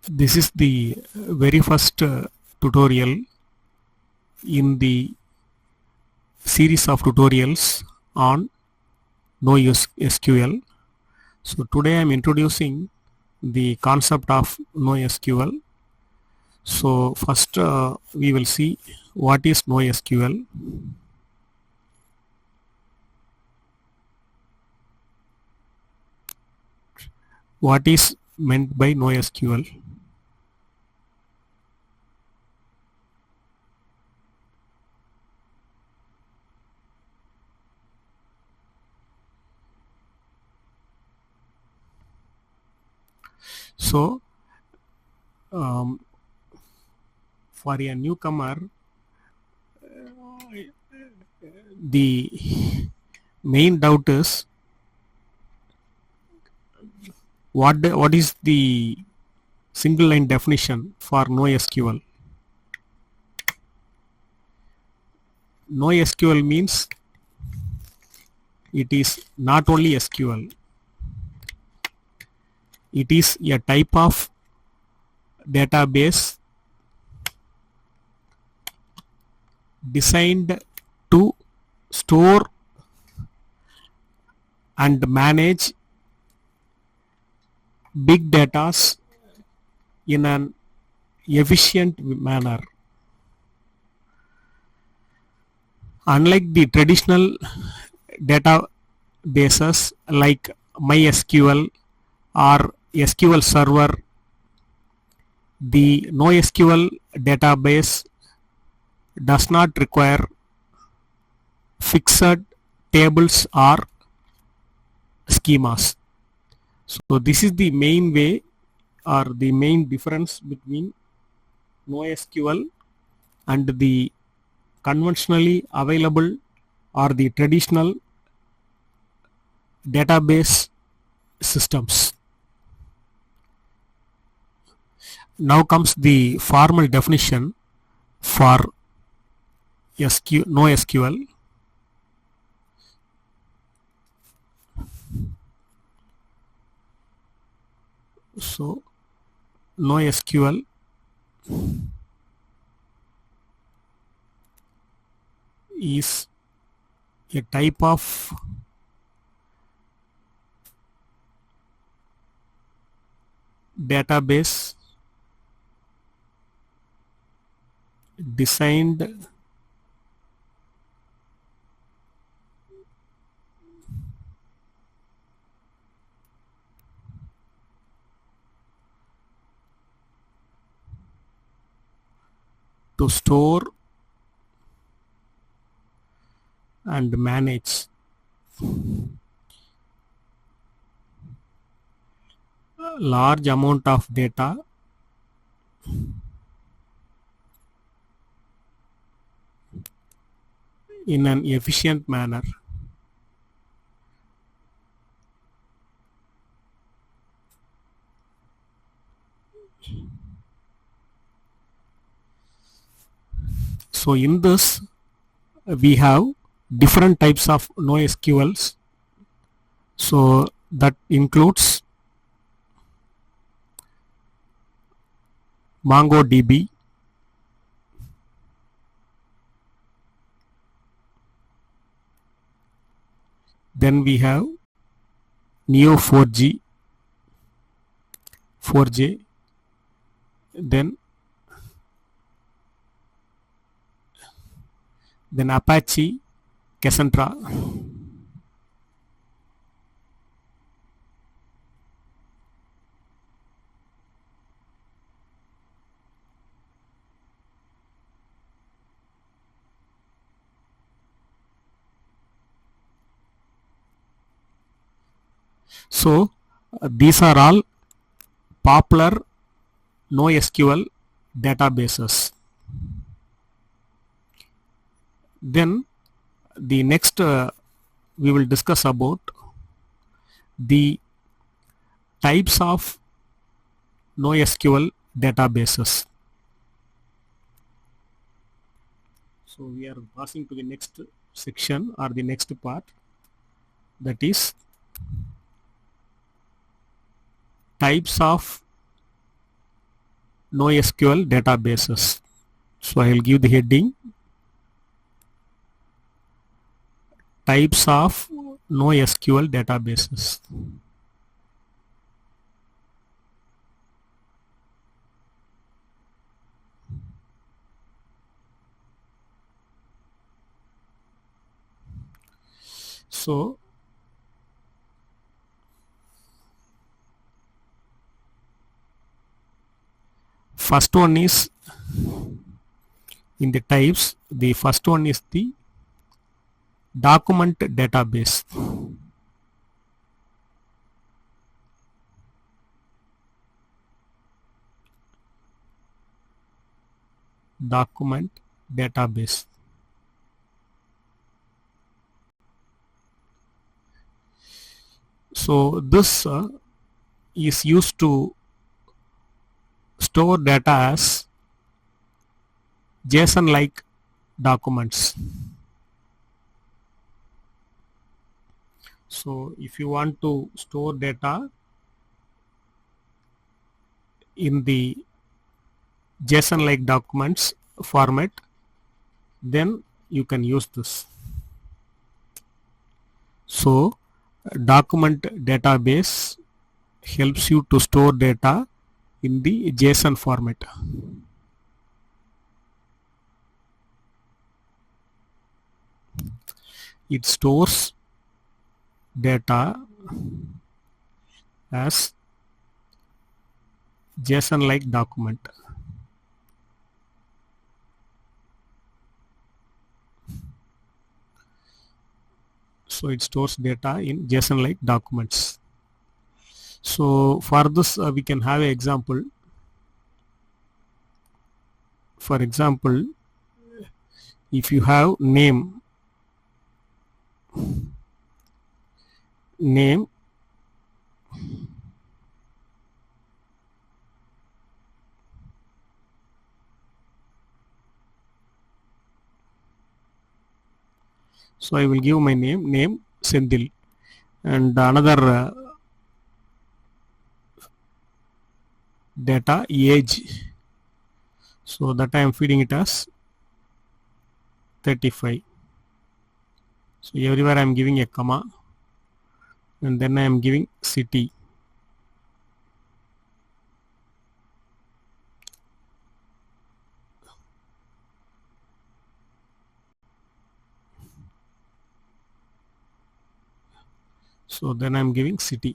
This is the very first tutorial in the series of tutorials on NoSQL. So today I am introducing the concept of NoSQL. So first we will see what is NoSQL. What is meant by NoSQL? So for a newcomer, the main doubt is what is the single line definition for NoSQL? NoSQL means it is not only SQL, it is a type of database designed to store and manage big data in an efficient manner. Unlike the traditional databases like MySQL or SQL Server, the NoSQL database does not require fixed tables or schemas. So this is the main way or the main difference between NoSQL and the conventionally available or the traditional database systems. Now comes the formal definition for NoSQL. So NoSQL is a type of database designed to store and manage large amount of data in an efficient manner. So in this we have different types of NoSQLs. So that includes MongoDB, then we have Neo4j, then Apache, Cassandra, so these are all popular NoSQL databases. Then the next we will discuss about the types of NoSQL databases. So we are passing to the next section or the next part, that is types of NoSQL Databases. So I will give the heading types of NoSQL databases. So first one is in the types, the first one is the document database. Document database. So this is used to store data as JSON like documents. So if you want to store data in the JSON like documents format, then you can use this. So document database helps you to store data in the JSON format. It stores data as JSON like document. So it stores data in JSON like documents. So for this we can have an example. For example, if you have name, so I will give my name Sendil, and another data age, so that I am feeding it as 35. So everywhere I am giving a comma, and then I am giving city. So then I am giving city.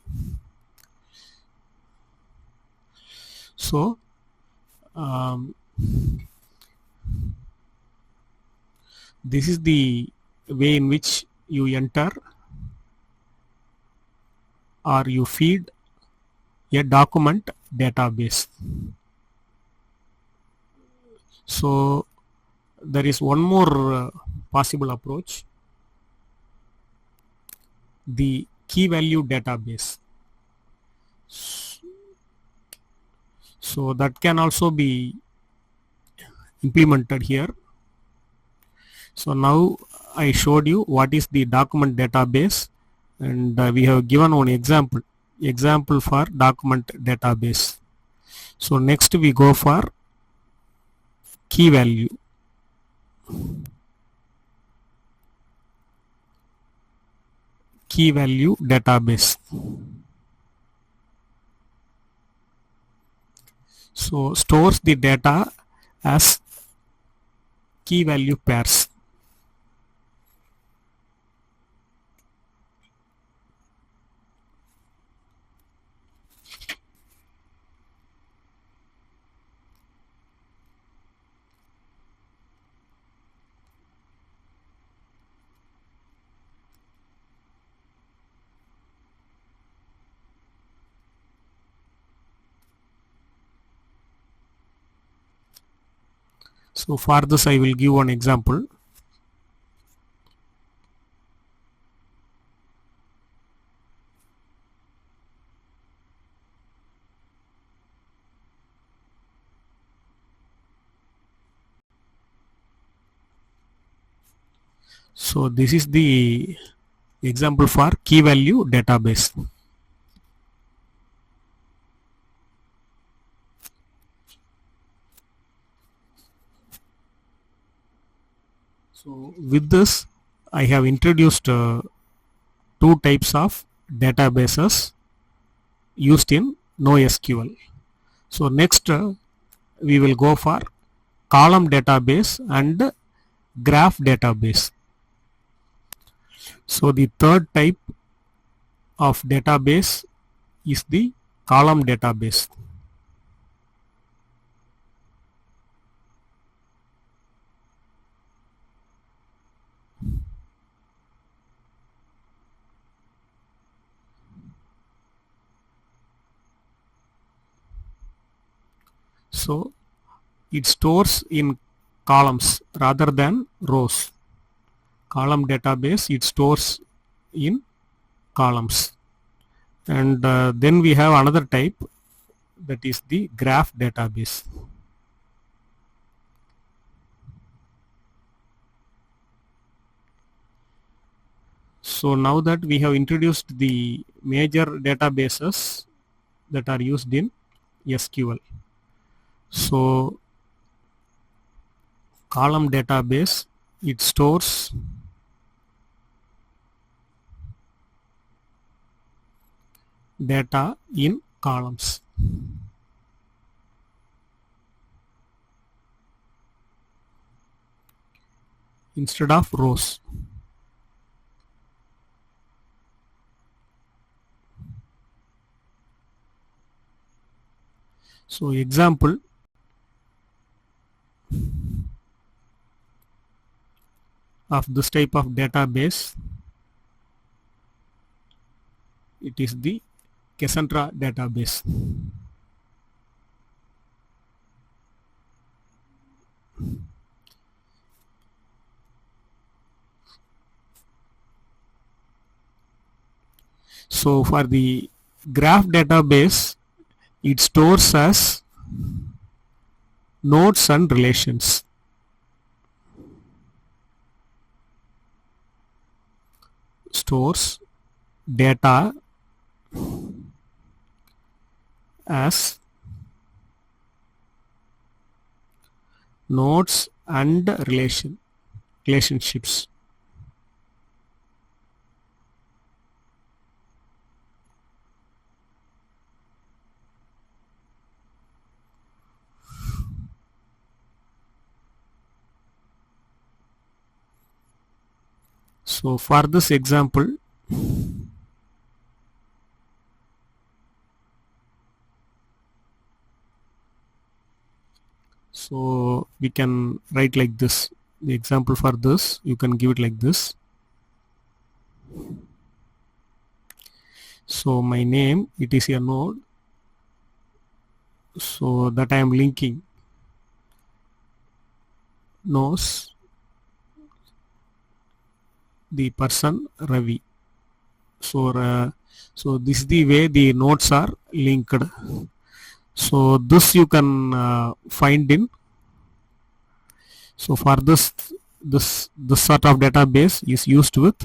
So this is the way in which you enter or you feed a document database. So there is one more possible approach, the key value database. So that can also be implemented here. So now I showed you what is the document database, and we have given one example for document database. So next we go for key value. Key value database. So stores the data as key value pairs. So for this I will give one example. So this is the example for key value database. So with this, I have introduced two types of databases used in NoSQL. So next we will go for column database and graph database. So the third type of database is the column database. So it stores in columns rather than rows. Column database, it stores in columns. And then we have another type, that is the graph database. So now that we have introduced the major databases that are used in SQL. So column database, it stores data in columns. Instead of rows. So example, of this type of database, it is the Cassandra database. So for the graph database, it stores as nodes and relations. Stores data as nodes and relationships. So for this example, so we can write like this. The example for this, you can give it like this. So my name, it is a node, so that I am linking knows the person Ravi. So so this is the way the nodes are linked. So this you can find in. So for this sort of database is used with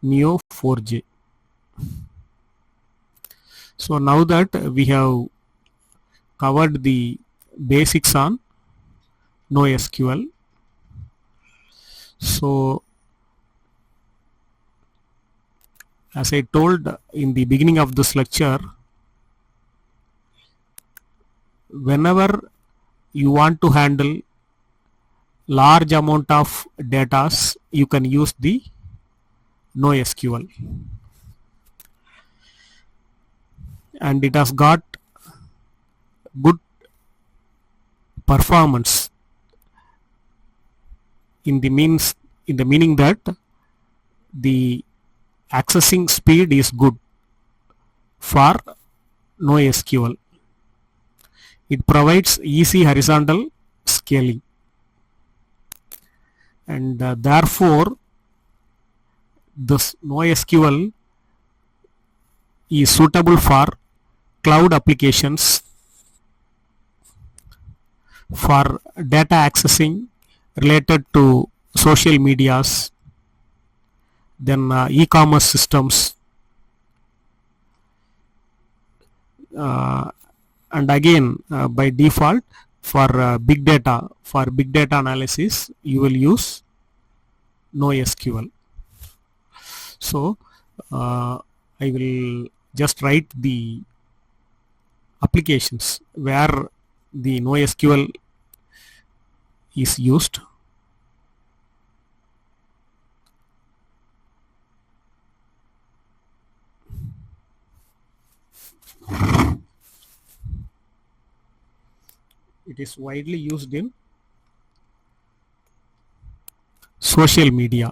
Neo4j. So now that we have covered the basics on NoSQL, so as I told in the beginning of this lecture, whenever you want to handle large amount of data, you can use the NoSQL, and it has got good performance in the meaning that the accessing speed is good for NoSQL. It provides easy horizontal scaling, and therefore this NoSQL is suitable for cloud applications, for data accessing related to social medias, then e-commerce systems, and again by default for big data analysis you will use NoSQL. So I will just write the applications where the NoSQL is used. It is widely used in social media.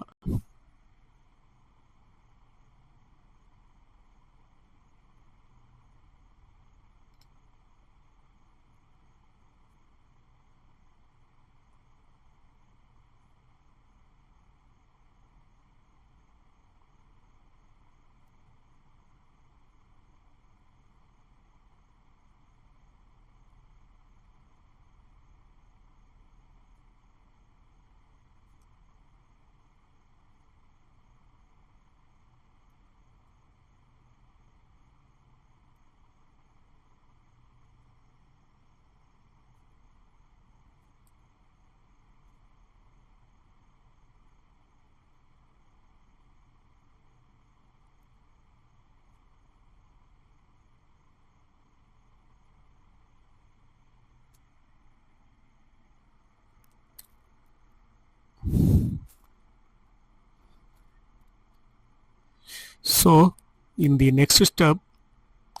So in the next step,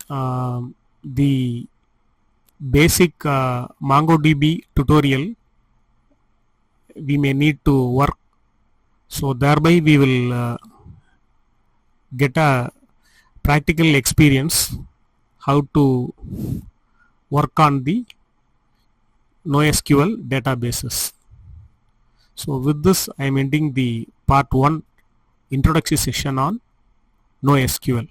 the basic MongoDB tutorial we may need to work, so thereby we will get a practical experience how to work on the NoSQL databases. So with this I am ending the part 1 introductory session on NoSQL.